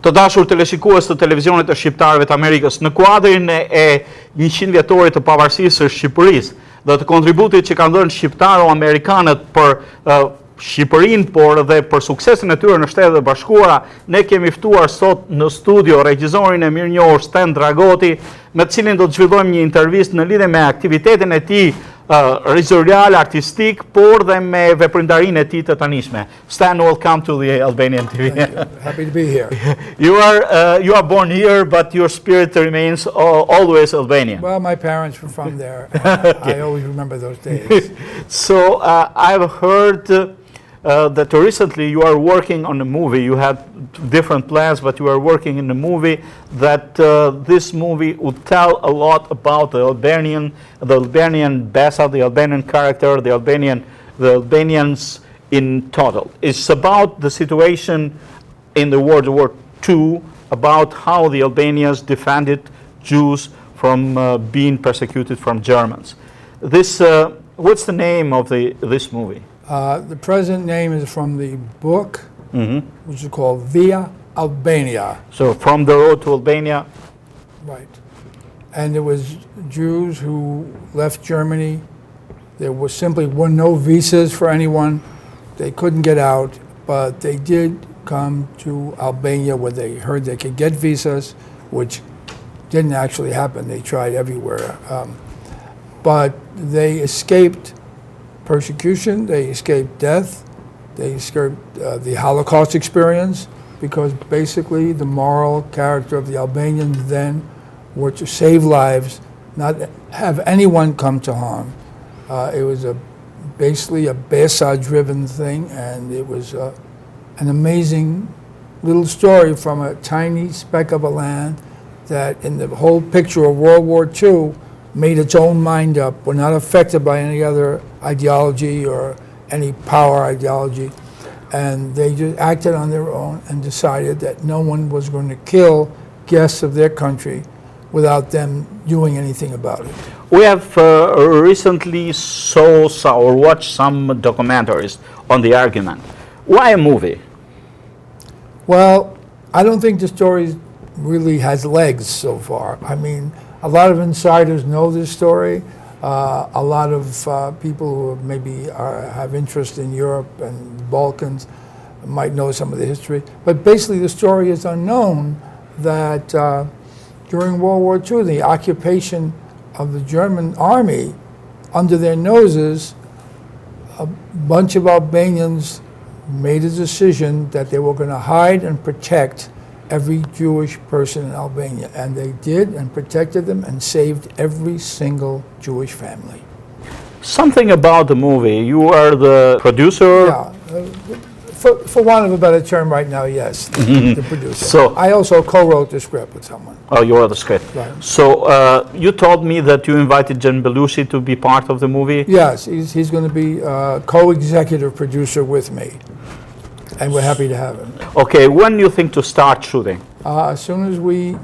Të dashur teleshikues të televizionit të shqiptarëve të Amerikës, në kuadrin e 100 vjetorit të pavarësisë së Shqipërisë dhe të kontributit që kanë dhënë shqiptaro-amerikanët për Shqipërinë, por dhe për suksesin e tyre në Shtetet e Bashkuara, ne kemi ftuar sot në studio regjisorin e mirënjohur Stan Dragoti, me të cilin do të zhvillojmë një intervistë në lidhje me aktivitetin e tij regjional, artistik, por dhe me veprimtarinë e tij të tanishme. Stan, welcome to the Albanian TV. Happy to be here. You are born here, but your spirit remains always Albanian. Well, my parents were from there. I always remember those days. So I've heard that recently you are working on a movie. You had different plans, but you are working in a movie that this movie would tell a lot about the Albanian BESA, the Albanian character, the Albanians in total. It's about the situation in the World War II, about how the Albanians defended Jews from being persecuted from Germans. What's the name of this movie? The present name is from the book, which is called Via Albania. So from the road to Albania. Right. And it was Jews who left Germany. There were no visas for anyone. They couldn't get out, but they did come to Albania where they heard they could get visas, which didn't actually happen. They tried everywhere. But they escaped persecution, they escaped death, they escaped the Holocaust experience, because basically the moral character of the Albanians then were to save lives, not have anyone come to harm. It was basically a BESA-driven thing, and it was an amazing little story from a tiny speck of a land that in the whole picture of World War II made its own mind up, were not affected by any other ideology or any power ideology, and they just acted on their own and decided that no one was going to kill guests of their country without them doing anything about it. We have recently saw or watched some documentaries on the argument. Why a movie? Well, I don't think the story really has legs so far. I mean, a lot of insiders know this story. A lot of people who maybe have interest in Europe and Balkans might know some of the history. But basically the story is unknown that during World War II, the occupation of the German army, under their noses, a bunch of Albanians made a decision that they were going to hide and protect every Jewish person in Albania, and they did, and protected them and saved every single Jewish family. Something about the movie. You are the producer? Yeah, for want of a better term right now, yes, the producer. So I also co-wrote the script with someone. Oh, you are the script. Right. So you told me that you invited Jan Belushi to be part of the movie? Yes, he's going to be co-executive producer with me. And we're happy to have him. Okay, when do you think to start shooting? As soon as we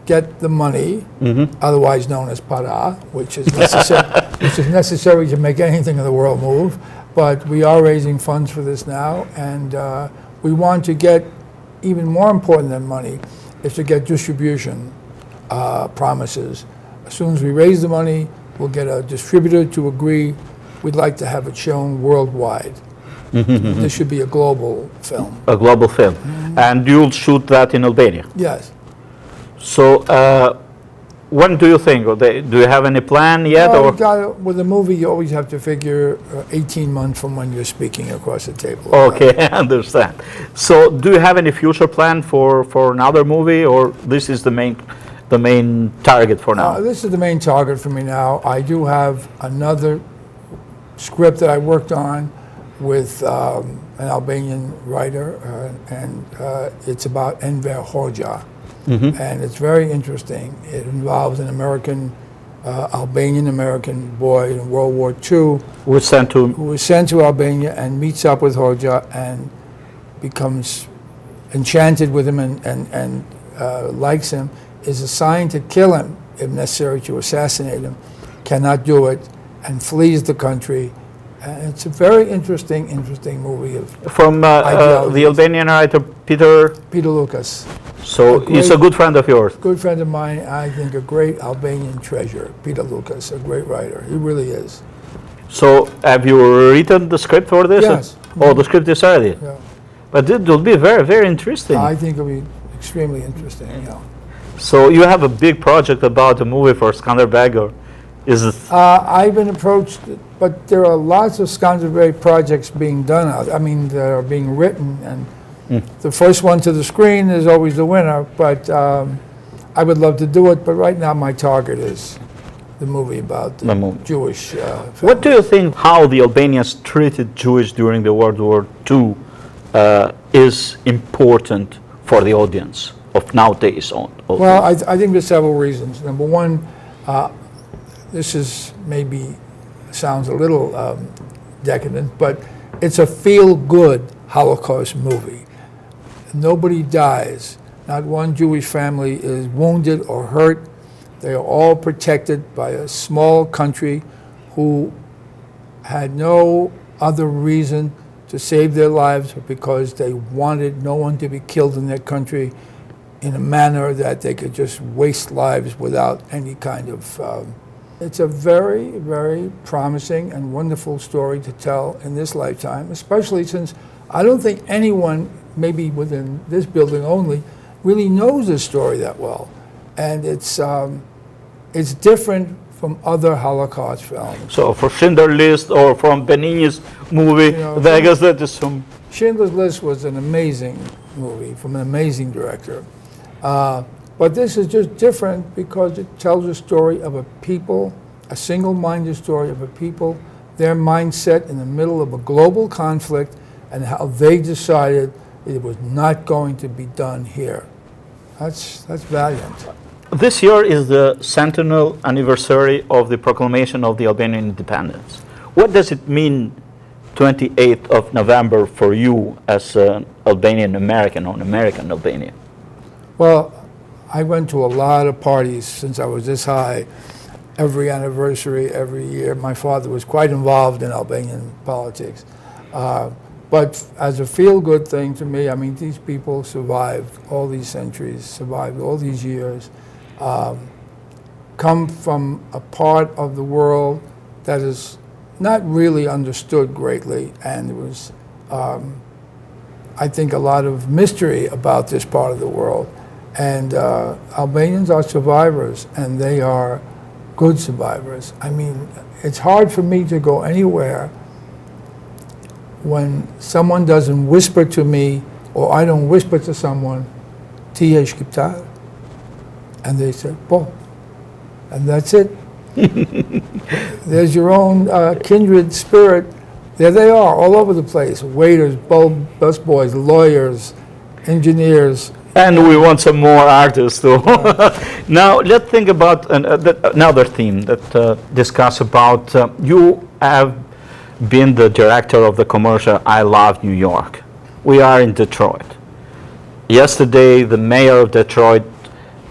get the money, otherwise known as para, which is necessary to make anything in the world move. But we are raising funds for this now, and we want to get, even more important than money, is to get distribution promises. As soon as we raise the money, we'll get a distributor to agree. We'd like to have it shown worldwide. This should be a global film. A global film. And you'll shoot that in Albania? Yes. So when do you think? Do you have any plan yet? Well, with a movie, you always have to figure 18 months from when you're speaking across the table. Okay, I understand. So do you have any future plan for another movie, or this is the main target for now? This is the main target for me now. I do have another script that I worked on with an Albanian writer, and it's about Enver Hoxha. And it's very interesting. It involves an Albanian-American boy in World War II who was sent to Albania and meets up with Hoxha and becomes enchanted with him and likes him, is assigned to kill him, if necessary to assassinate him, cannot do it, and flees the country And it's a very interesting movie of From the ideologies. Albanian writer Peter. Peter Lucas. So he's a good friend of yours. Good friend of mine, I think a great Albanian treasure, Peter Lucas, a great writer. He really is. So have you written the script for this? Yes. Oh, the script is ready. Yeah. But it will be very, very interesting. I think it'll be extremely interesting, yeah. So you have a big project about a movie for Skanderbeg, or is it? I've been approached, but there are lots of Skanderbeg projects being done out. I mean, that are being written, and the first one to the screen is always the winner. But I would love to do it. But right now, my target is the movie about the Jewish. What do you think? How the Albanians treated Jewish during the World War II is important for the audience of nowadays? Well, I think there's several reasons. Number one, this is maybe sounds a little decadent, but it's a feel-good Holocaust movie. Nobody dies. Not one Jewish family is wounded or hurt. They are all protected by a small country who had no other reason to save their lives because they wanted no one to be killed in their country in a manner that they could just waste lives without any kind of... It's a very, very promising and wonderful story to tell in this lifetime, especially since I don't think anyone, maybe within this building only, really knows this story that well. And it's different from other Holocaust films. So for Schindler's List or from Benigni's movie, I guess that is some... Schindler's List was an amazing movie from an amazing director. But this is just different because it tells a story of a people, a single-minded story of a people, their mindset in the middle of a global conflict, and how they decided it was not going to be done here. That's valiant. This year is the centennial anniversary of the proclamation of the Albanian independence. What does it mean, 28th of November, for you as an Albanian American or an American Albanian? Well, I went to a lot of parties since I was this high, every anniversary, every year. My father was quite involved in Albanian politics. But as a feel-good thing to me, I mean, these people survived all these centuries, survived all these years, come from a part of the world that is not really understood greatly, and there was, I think, a lot of mystery about this part of the world. And Albanians are survivors, and they are good survivors. I mean, it's hard for me to go anywhere when someone doesn't whisper to me, or I don't whisper to someone, "Ti je Shqiptar," and they say, "Po," and that's it. There's your own kindred spirit. There they are, all over the place. Waiters, busboys, lawyers, engineers. And we want some more artists too. Now let's think about another theme that discuss about you have been the director of the commercial I Love New York. We are in Detroit. Yesterday the mayor of Detroit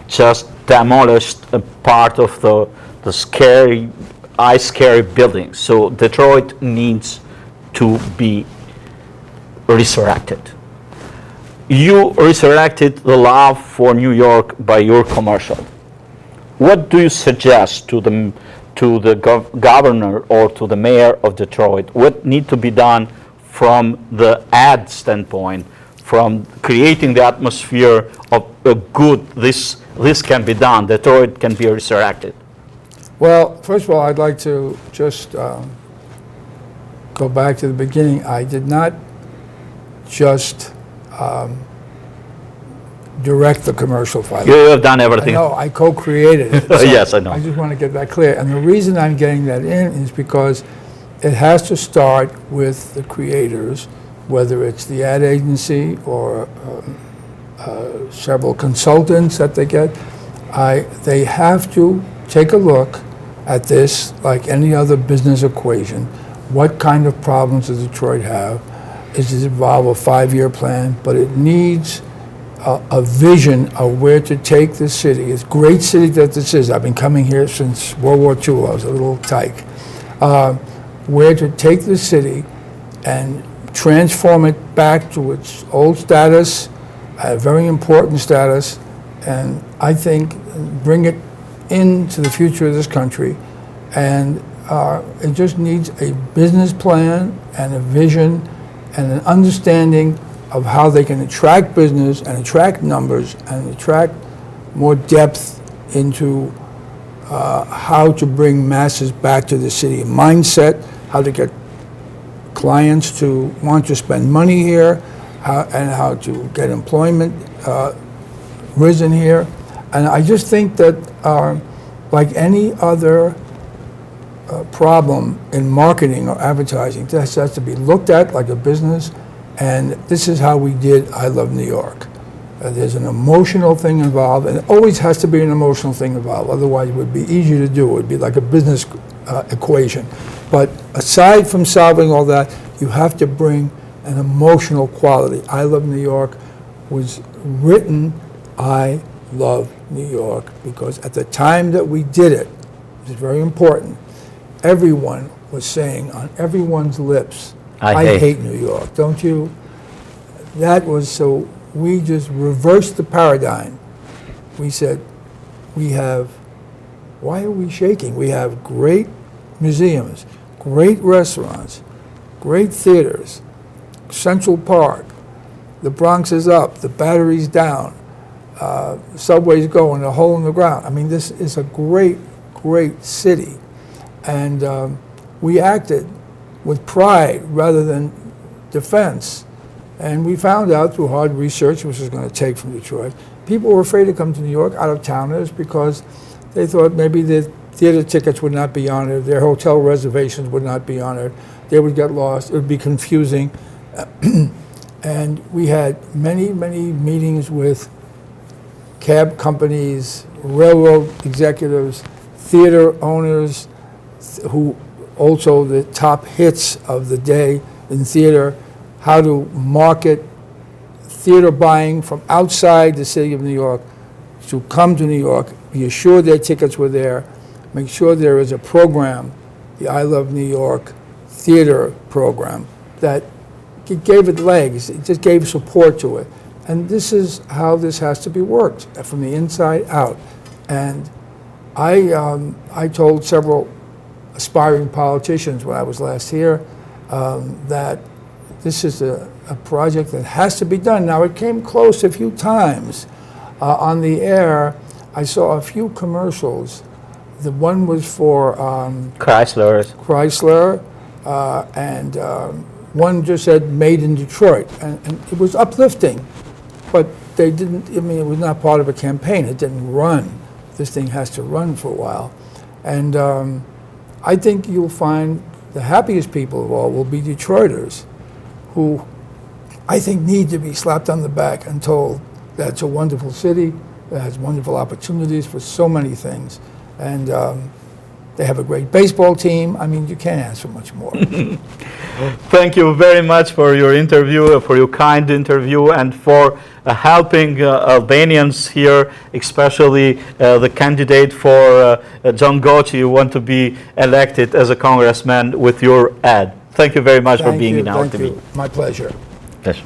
just demolished a part of the scary building. So Detroit needs to be resurrected. You resurrected the love for New York by your commercial. What do you suggest to the governor or to the mayor of Detroit? What needs to be done from the ad standpoint, from creating the atmosphere of a good, this can be done, Detroit can be resurrected? Well, first of all, I'd like to just go back to the beginning. I did not just direct the commercial file. You have done everything. No, I co-created it. So yes, I know. I just want to get that clear. And the reason I'm getting that in is because it has to start with the creators, whether it's the ad agency or several consultants that they get. They have to take a look at this like any other business equation. What kind of problems does Detroit have? Does it involve a 5-year plan? But it needs a vision of where to take this city. It's a great city that this is. I've been coming here since World War II. I was a little tyke. where to take the city and transform it back to its old status, a very important status, and I think bring it into the future of this country. And it just needs a business plan and a vision and an understanding of how they can attract business and attract numbers and attract more depth into how to bring masses back to the city. Mindset, how to get clients to want to spend money here, and how to get employment risen here. And I just think that like any other problem in marketing or advertising, this has to be looked at like a business, and this is how we did I Love New York. There's an emotional thing involved, and it always has to be an emotional thing involved, otherwise it would be easy to do. It would be like a business equation. But aside from solving all that, you have to bring an emotional quality. I Love New York was written, I love New York, because at the time that we did it, which is very important, everyone was saying on everyone's lips, I hate New York, don't you? That was, so we just reversed the paradigm. We said, why are we shaking? We have great museums, great restaurants, great theaters, Central Park, the Bronx is up, the Battery's down, subways going, a hole in the ground. I mean, this is a great, great city. And we acted with pride rather than defense. And we found out through hard research, which was going to take from Detroit, people were afraid to come to New York, out-of-towners, because they thought maybe the theater tickets would not be honored, their hotel reservations would not be honored, they would get lost, it would be confusing. And we had many, many meetings with cab companies, railroad executives, theater owners, who also the top hits of the day in theater, how to market theater buying from outside the city of New York to come to New York, be assured their tickets were there, make sure there is a program, the I Love New York theater program, that it gave it legs, it just gave support to it. And this is how this has to be worked, from the inside out. And I told several aspiring politicians when I was last here that this is a project that has to be done. Now, it came close a few times on the air. I saw a few commercials. The one was for Chrysler, and one just said "Made in Detroit," and it was uplifting, but they didn't. I mean, it was not part of a campaign. It didn't run. This thing has to run for a while, and I think you'll find the happiest people of all will be Detroiters, who I think need to be slapped on the back and told that it's a wonderful city, that has wonderful opportunities for so many things, and they have a great baseball team. I mean, you can't ask for much more. Thank you very much for your interview, for your kind interview, and for helping Albanians here, especially the candidate for Dragoti, who want to be elected as a congressman with your ad. Thank you very much for being in our TV. My pleasure. Pleasure.